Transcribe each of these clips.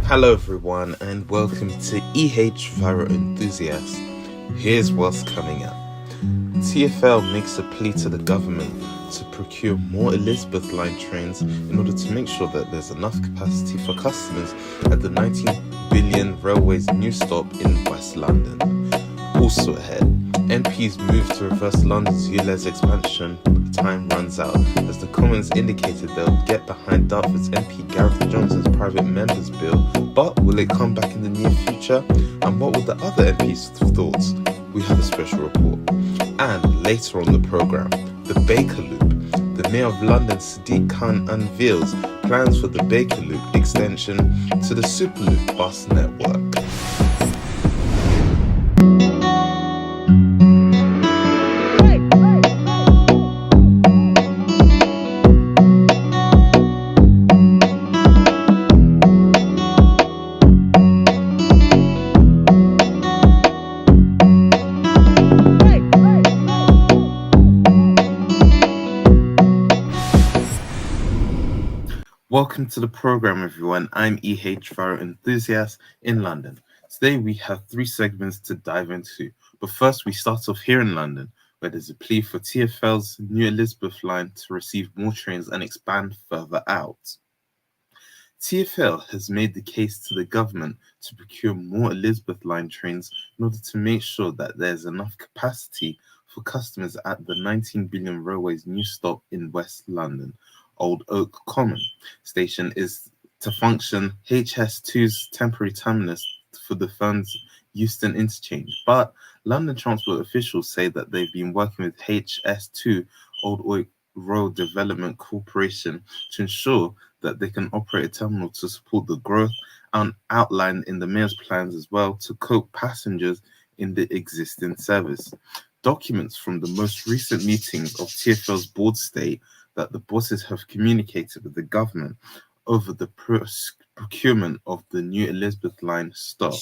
Hello everyone and welcome to Viro Enthusiast. Here's what's coming up. TfL makes a plea to the government to procure more Elizabeth line trains in order to make sure that there's enough capacity for customers at the 19 billion railway's new stop in West London. Also ahead, MPs move to reverse London's Ulez expansion when time runs out, as the Commons indicated they'll get behind Dartford's MP Gareth Johnson's private members bill, but will it come back in the near future? And what were the other MPs' thoughts? We have a special report. And later on the programme, the BAKERLOOP. The Mayor of London, SADIQ, unveils plans for the BAKERLOOP extension to the SUPERLOOP bus network. Welcome to the program, everyone. I'm Viro Enthusiast in London. Today we have three segments to dive into. But first, we start off here in London, where there's a plea for TfL's new Elizabeth line to receive more trains and expand further out. TfL has made the case to the government to procure more Elizabeth line trains in order to make sure that there's enough capacity for customers at the 19 billion railway's new stop in West London. Old Oak Common station is to function HS2's temporary terminus for the firm's Euston interchange, but London Transport officials say that they've been working with HS2 Old Oak Road Development Corporation to ensure that they can operate a terminal to support the growth and outlined in the mayor's plans as well to cope passengers in the existing service. Documents from the most recent meetings of TfL's board state that the bosses have communicated with the government over the procurement of the new Elizabeth line stock.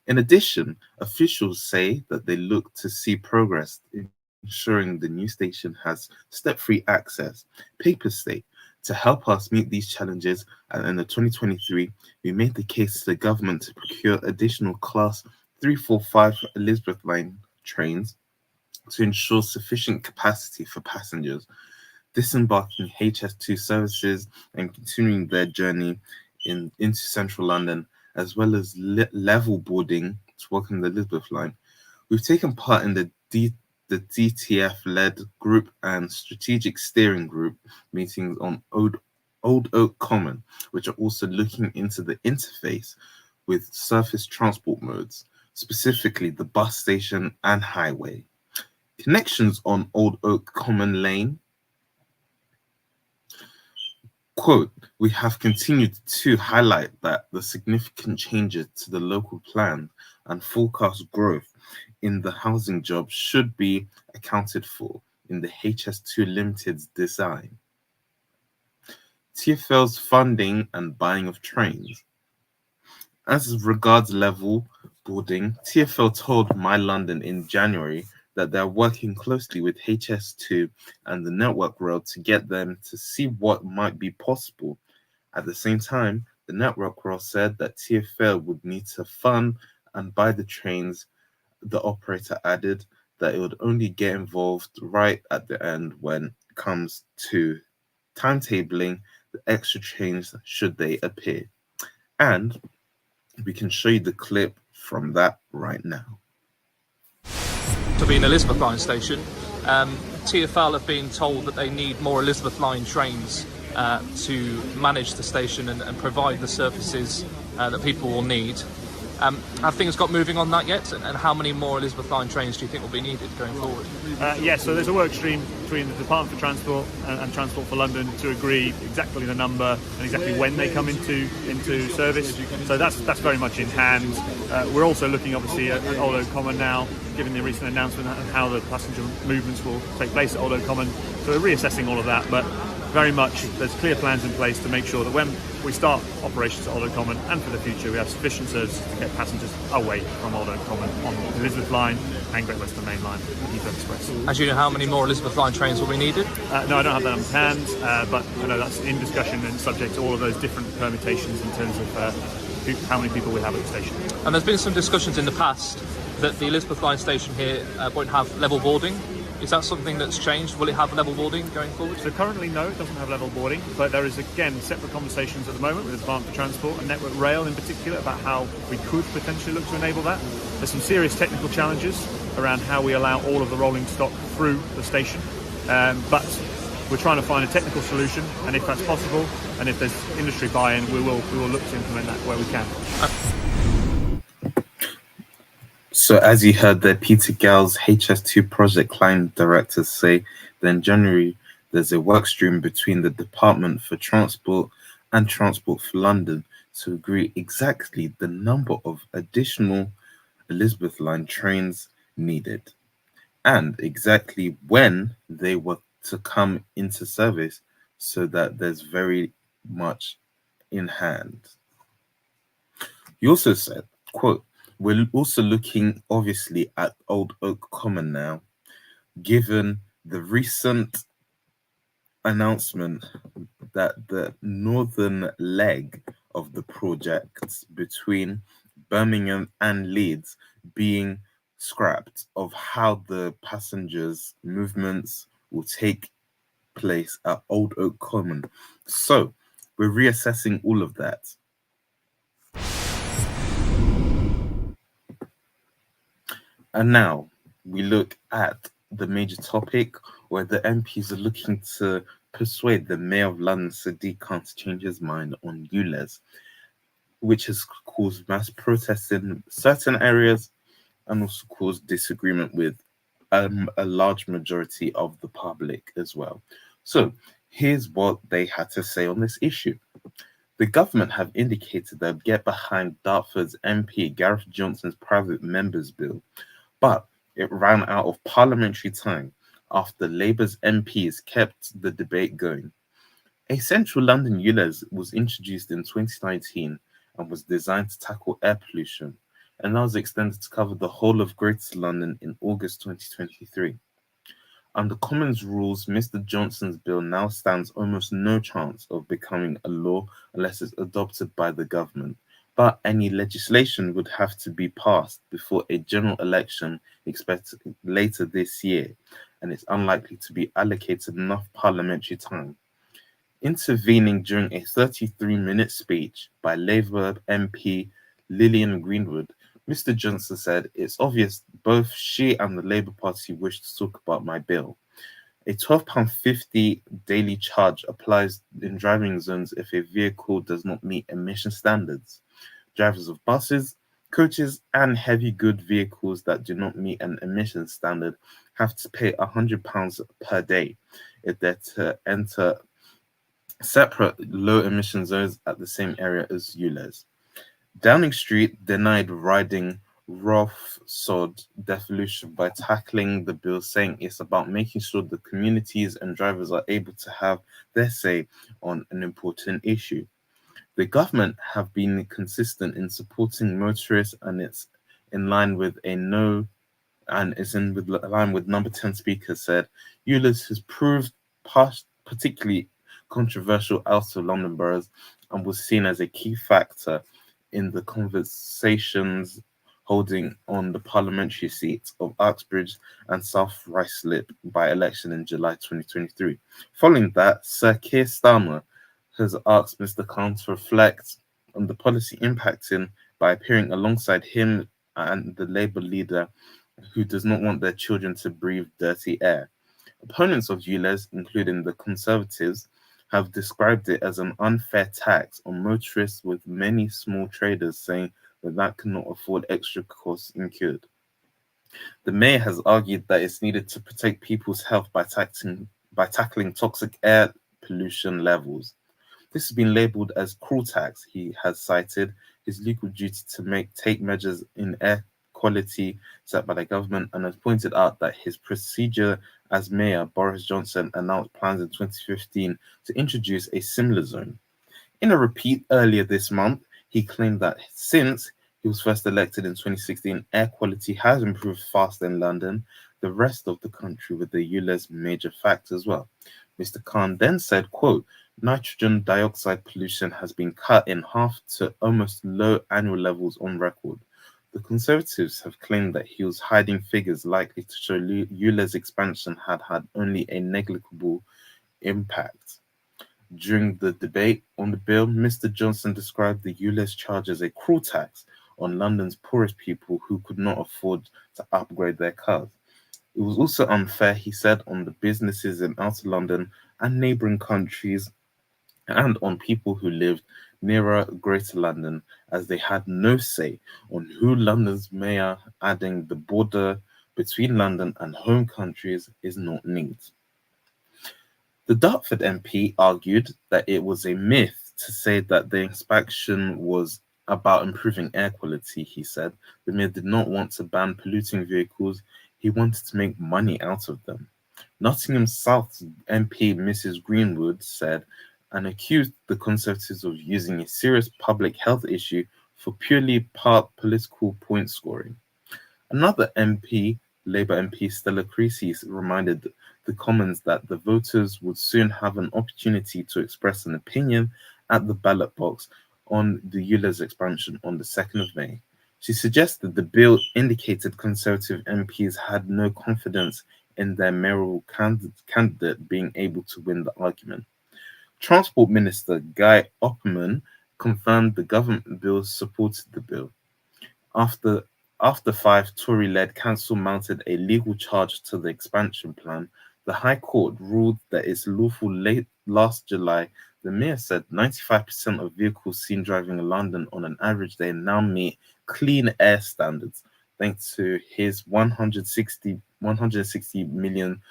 In addition, officials say that they look to see progress in ensuring the new station has step-free access. Papers state, to help us meet these challenges, and in 2023, we made the case to the government to procure additional Class 345 Elizabeth line trains to ensure sufficient capacity for passengers disembarking HS2 services and continuing their journey into central London, as well as level boarding to welcome the Elizabeth line. We've taken part in the DTF-led group and strategic steering group meetings on Old Oak Common, which are also looking into the interface with surface transport modes, specifically the bus station and highway. Connections on Old Oak Common Lane. Quote, we have continued to highlight that the significant changes to the local plan and forecast growth in the housing jobs should be accounted for in the HS2 Limited's design. TfL's funding and buying of trains. As regards level boarding, TfL told My London in January that they're working closely with HS2 and the Network Rail to get them to see what might be possible. At the same time, the Network Rail said that TfL would need to fund and buy the trains. The operator added that it would only get involved right at the end when it comes to timetabling the extra trains should they appear. And we can show you the clip from that right now. To be an Elizabeth line station, TfL have been told that they need more Elizabeth line trains to manage the station and provide the services that people will need. Have things got moving on that yet? And how many more Elizabeth line trains do you think will be needed going forward? Yes, so there's a work stream between the Department for Transport and Transport for London to agree exactly the number and exactly when they come into service. So that's very much in hand. We're also looking obviously at Old Oak Common now, given the recent announcement of how the passenger movements will take place at Old Oak Common. So we're reassessing all of that, but very much there's clear plans in place to make sure that when we start operations at Old Oak Common and for the future, we have sufficient services to get passengers away from Old Oak Common on the Elizabeth Line and Great Western Main Line and Heathrow Express. As you know, how many more Elizabeth Line trains will be needed? No, I don't have that on hand, but I know that's in discussion and subject to all of those different permutations in terms of how many people we have at the station. And there's been some discussions in the past that the Elizabeth Line station here won't have level boarding. Is that something that's changed? Will it have level boarding going forward? So currently, no, it doesn't have level boarding, but there is, again, separate conversations at the moment with the Department for Transport and Network Rail in particular about how we could potentially look to enable that. There's some serious technical challenges around how we allow all of the rolling stock through the station, but we're trying to find a technical solution, and if that's possible, and if there's industry buy-in, we will look to implement that where we can. So as you heard there, Peter Gales, HS2 Project Line Director, say that in January, there's a work stream between the Department for Transport and Transport for London to agree exactly the number of additional Elizabeth Line trains needed and exactly when they were to come into service, so that there's very much in hand. He also said, quote, "We're also looking obviously at Old Oak Common now, given the recent announcement that the northern leg of the project between Birmingham and Leeds being scrapped, of how the passengers' movements will take place at Old Oak Common. So we're reassessing all of that." And now we look at the major topic where the MPs are looking to persuade the Mayor of London, SADIQ, to change his mind on ULEZ, which has caused mass protests in certain areas and also caused disagreement with a large majority of the public as well. So here's what they had to say on this issue. The government have indicated they'll get behind Dartford's MP Gareth Johnson's private members bill, but it ran out of parliamentary time after Labour's MPs kept the debate going. A central London Ulez was introduced in 2019 and was designed to tackle air pollution, and now was extended to cover the whole of Greater London in August 2023. Under Commons rules, Mr. Johnson's bill now stands almost no chance of becoming a law unless it's adopted by the government, but any legislation would have to be passed before a general election expected later this year, and it's unlikely to be allocated enough parliamentary time. Intervening during a 33-minute speech by Labour MP Lillian Greenwood, Mr. Johnson said, "It's obvious both she and the Labour Party wish to talk about my bill. A £12.50 daily charge applies in driving zones if a vehicle does not meet emission standards. Drivers of buses, coaches, and heavy good vehicles that do not meet an emission standard have to pay £100 per day if they're to enter separate low-emission zones at the same area as ULEZ." Downing Street denied riding Rothsod devolution by tackling the bill, saying it's about making sure the communities and drivers are able to have their say on an important issue. The government have been consistent in supporting motorists, and it's in line with line with number 10 speaker said, "ULEZ has proved particularly controversial out of London boroughs and was seen as a key factor in the conversations holding on the parliamentary seats of Uxbridge and South Ruislip by-election in July 2023. Following that, Sir Keir Starmer has asked Mr. Khan to reflect on the policy impacting by appearing alongside him and the Labour leader who does not want their children to breathe dirty air. Opponents of ULEZ, including the Conservatives, have described it as an unfair tax on motorists, with many small traders saying that cannot afford extra costs incurred. The mayor has argued that it's needed to protect people's health by tackling toxic air pollution levels. This has been labelled as cruel tax. He has cited his legal duty to take measures in air quality set by the government and has pointed out that his procedure as mayor, Boris Johnson, announced plans in 2015 to introduce a similar zone. In a repeat earlier this month, he claimed that since he was first elected in 2016, air quality has improved faster in London, the rest of the country with the ULEZ major factor as well. Mr. Khan then said, quote, nitrogen dioxide pollution has been cut in half to almost low annual levels on record. The Conservatives have claimed that he was hiding figures likely to show ULEZ expansion had only a negligible impact. During the debate on the bill, Mr. Johnson described the ULEZ charge as a cruel tax on London's poorest people who could not afford to upgrade their cars. It was also unfair, he said, on the businesses in Outer London and neighbouring countries and on people who lived nearer Greater London, as they had no say on who London's mayor, adding the border between London and home countries is not neat. The Dartford MP argued that it was a myth to say that the inspection was about improving air quality, he said. The mayor did not want to ban polluting vehicles, he wanted to make money out of them. Nottingham South MP Mrs. Greenwood said and accused the Conservatives of using a serious public health issue for purely political point scoring. Another MP, Labour MP Stella Creasy, reminded the Commons that the voters would soon have an opportunity to express an opinion at the ballot box on the ULEZ expansion on the 2nd of May. She suggested the bill indicated Conservative MPs had no confidence in their mayoral candidate being able to win the argument. Transport Minister Guy Opperman confirmed the government bill supported the bill. After 5 Tory-led council mounted a legal charge to the expansion plan, the High Court ruled that it's lawful. Late last July, the mayor said 95% of vehicles seen driving in London on an average day now meet clean air standards, thanks to his 160 million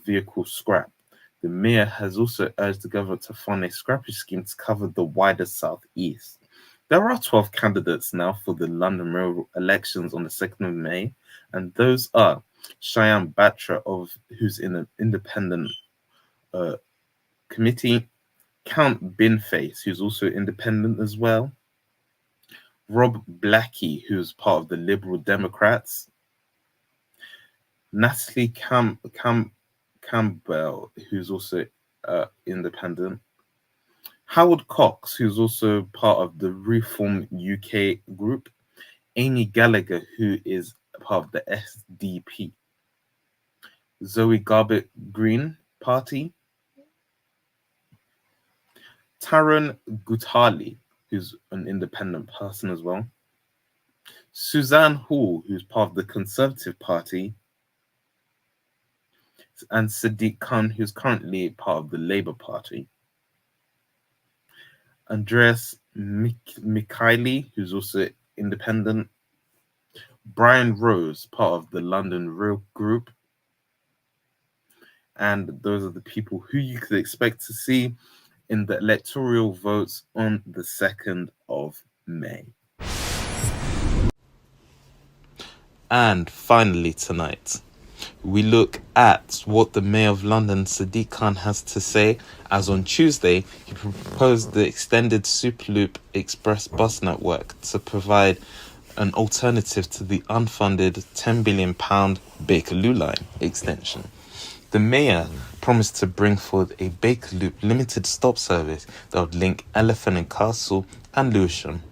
vehicle scrap. The mayor has also urged the government to fund a scrappage scheme to cover the wider South East. There are 12 candidates now for the London mayoral elections on the 2nd of May, and those are Cheyenne Batra, who's in an independent committee, Count Binface, who's also independent as well, Rob Blackie, who's part of the Liberal Democrats, Natalie Campbell, who's also independent, Howard Cox, who's also part of the Reform UK group, Amy Gallagher, who is part of the SDP, Zoe Garbett Green Party, Taron Gutali, who's an independent person as well, Suzanne Hall, who's part of the Conservative Party, and SADIQ Khan, who's currently part of the Labour Party. Andreas Mikhaili, who's also independent, Brian Rose, part of the London Real Group, and those are the people who you could expect to see in the electoral votes on the 2nd of May. And finally tonight, we look at what the Mayor of London, SADIQ Khan, has to say, as on Tuesday, he proposed the extended SUPERLOOP express bus network to provide an alternative to the unfunded £10 billion BAKERLOOP line extension. The Mayor promised to bring forward a BAKERLOOP limited stop service that would link Elephant and Castle and Lewisham.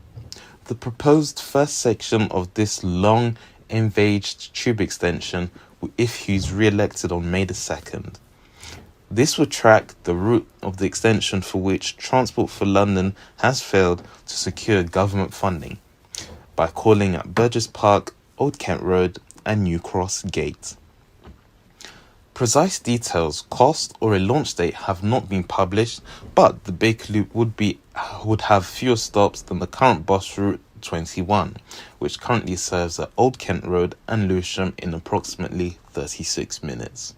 The proposed first section of this long envisaged tube extension, if he's re-elected on May the 2nd. This would track the route of the extension for which Transport for London has failed to secure government funding by calling at Burgess Park, Old Kent Road and New Cross Gate. Precise details, cost or a launch date have not been published, but the BAKERLOOP would have fewer stops than the current bus route 21, which currently serves at Old Kent Road and Lewisham in approximately 36 minutes.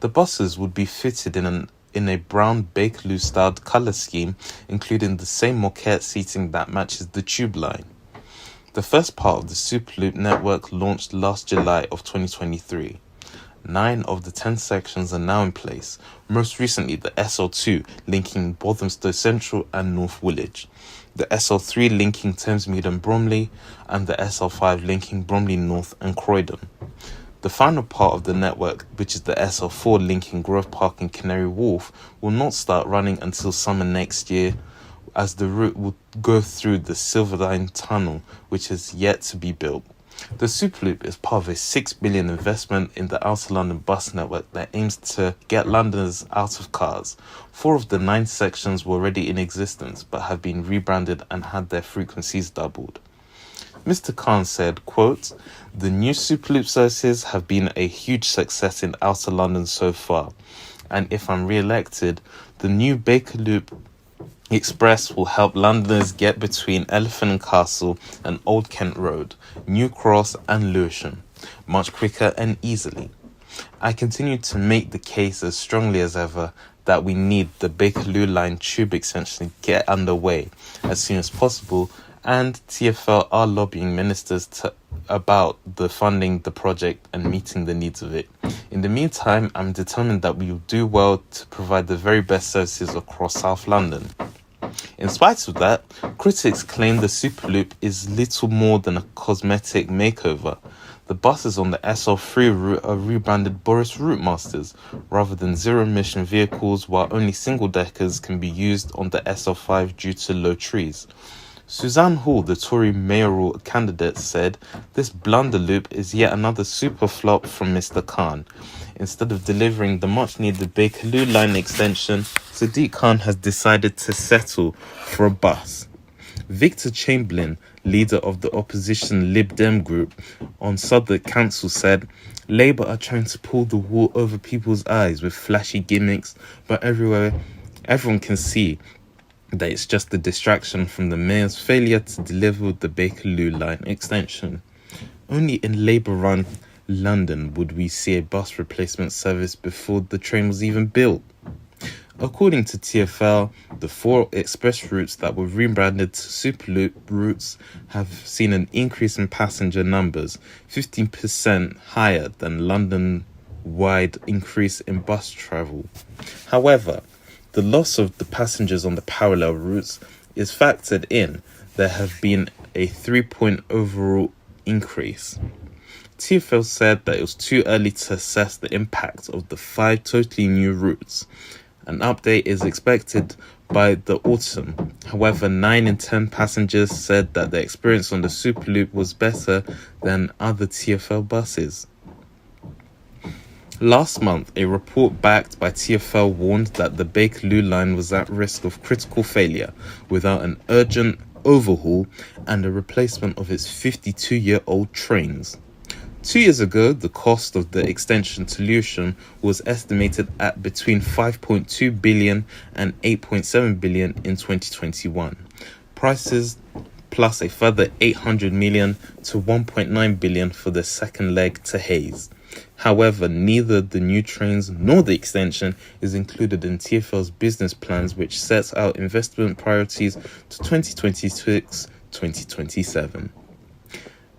The buses would be fitted in a brown BAKERLOOP styled colour scheme, including the same moquette seating that matches the tube line. The first part of the Superloop network launched last July of 2023. 9 of the 10 sections are now in place, most recently the SL2 linking Walthamstow Central and North Woolwich, the SL3 linking Thamesmead and Bromley, and the SL5 linking Bromley North and Croydon. The final part of the network, which is the SL4 linking Grove Park and Canary Wharf, will not start running until summer next year, as the route will go through the Silver Line Tunnel, which is yet to be built. The Superloop is part of a £6 billion investment in the Outer London bus network that aims to get Londoners out of cars. 4 of the 9 sections were already in existence but have been rebranded and had their frequencies doubled. Mr. Khan said, quote, "The new Superloop services have been a huge success in Outer London so far, and if I'm re-elected, the new BAKERLOOP Express will help Londoners get between Elephant and Castle and Old Kent Road, New Cross and Lewisham much quicker and easily. I continue to make the case as strongly as ever that we need the Bakerloo line tube extension to get underway as soon as possible, and TfL are lobbying ministers about the funding the project and meeting the needs of it. In the meantime, I'm determined that we will do well to provide the very best services across South London." In spite of that, critics claim the Superloop is little more than a cosmetic makeover. The buses on the SL3 route are rebranded Boris Routemasters rather than zero-emission vehicles, while only single-deckers can be used on the SL5 due to low trees. Suzanne Hall, the Tory mayoral candidate, said, "This blunder loop is yet another super flop from Mr. Khan. Instead of delivering the much-needed Bakerloo line extension, SADIQ Khan has decided to settle for a bus." Victor Chamberlain, leader of the opposition Lib Dem group on Southwark Council, said, "Labour are trying to pull the wool over people's eyes with flashy gimmicks, but everyone can see that it's just a distraction from the mayor's failure to deliver the Bakerloo line extension. Only in Labour-run London would we see a bus replacement service before the train was even built." According to TfL, the 4 express routes that were rebranded to Superloop routes have seen an increase in passenger numbers, 15% higher than London-wide increase in bus travel. However, the loss of the passengers on the parallel routes is factored in. There have been a 3-point overall increase. TfL said that it was too early to assess the impact of the 5 totally new routes. An update is expected by the autumn. However, 9 in 10 passengers said that the experience on the Superloop was better than other TfL buses. Last month, a report backed by TfL warned that the Bakerloo line was at risk of critical failure without an urgent overhaul and a replacement of its 52-year-old trains. 2 years ago, the cost of the extension to Lewisham was estimated at between 5.2 billion and 8.7 billion in 2021. Prices plus a further 800 million to 1.9 billion for the second leg to Hayes. However, neither the new trains nor the extension is included in TfL's business plans, which sets out investment priorities to 2026-2027.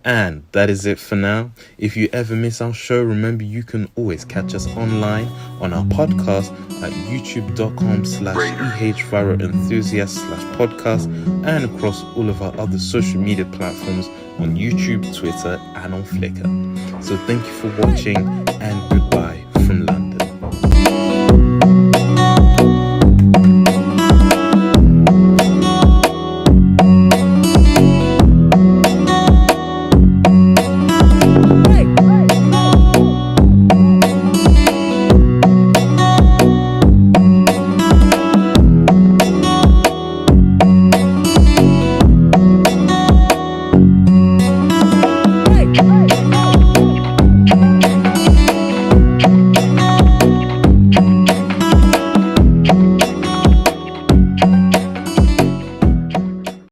And that is it for now. If you ever miss our show, remember you can always catch us online on our podcast at youtube.com/ehviroenthusiast/podcast and across all of our other social media platforms on YouTube, Twitter and on Flickr. So thank you for watching and goodbye.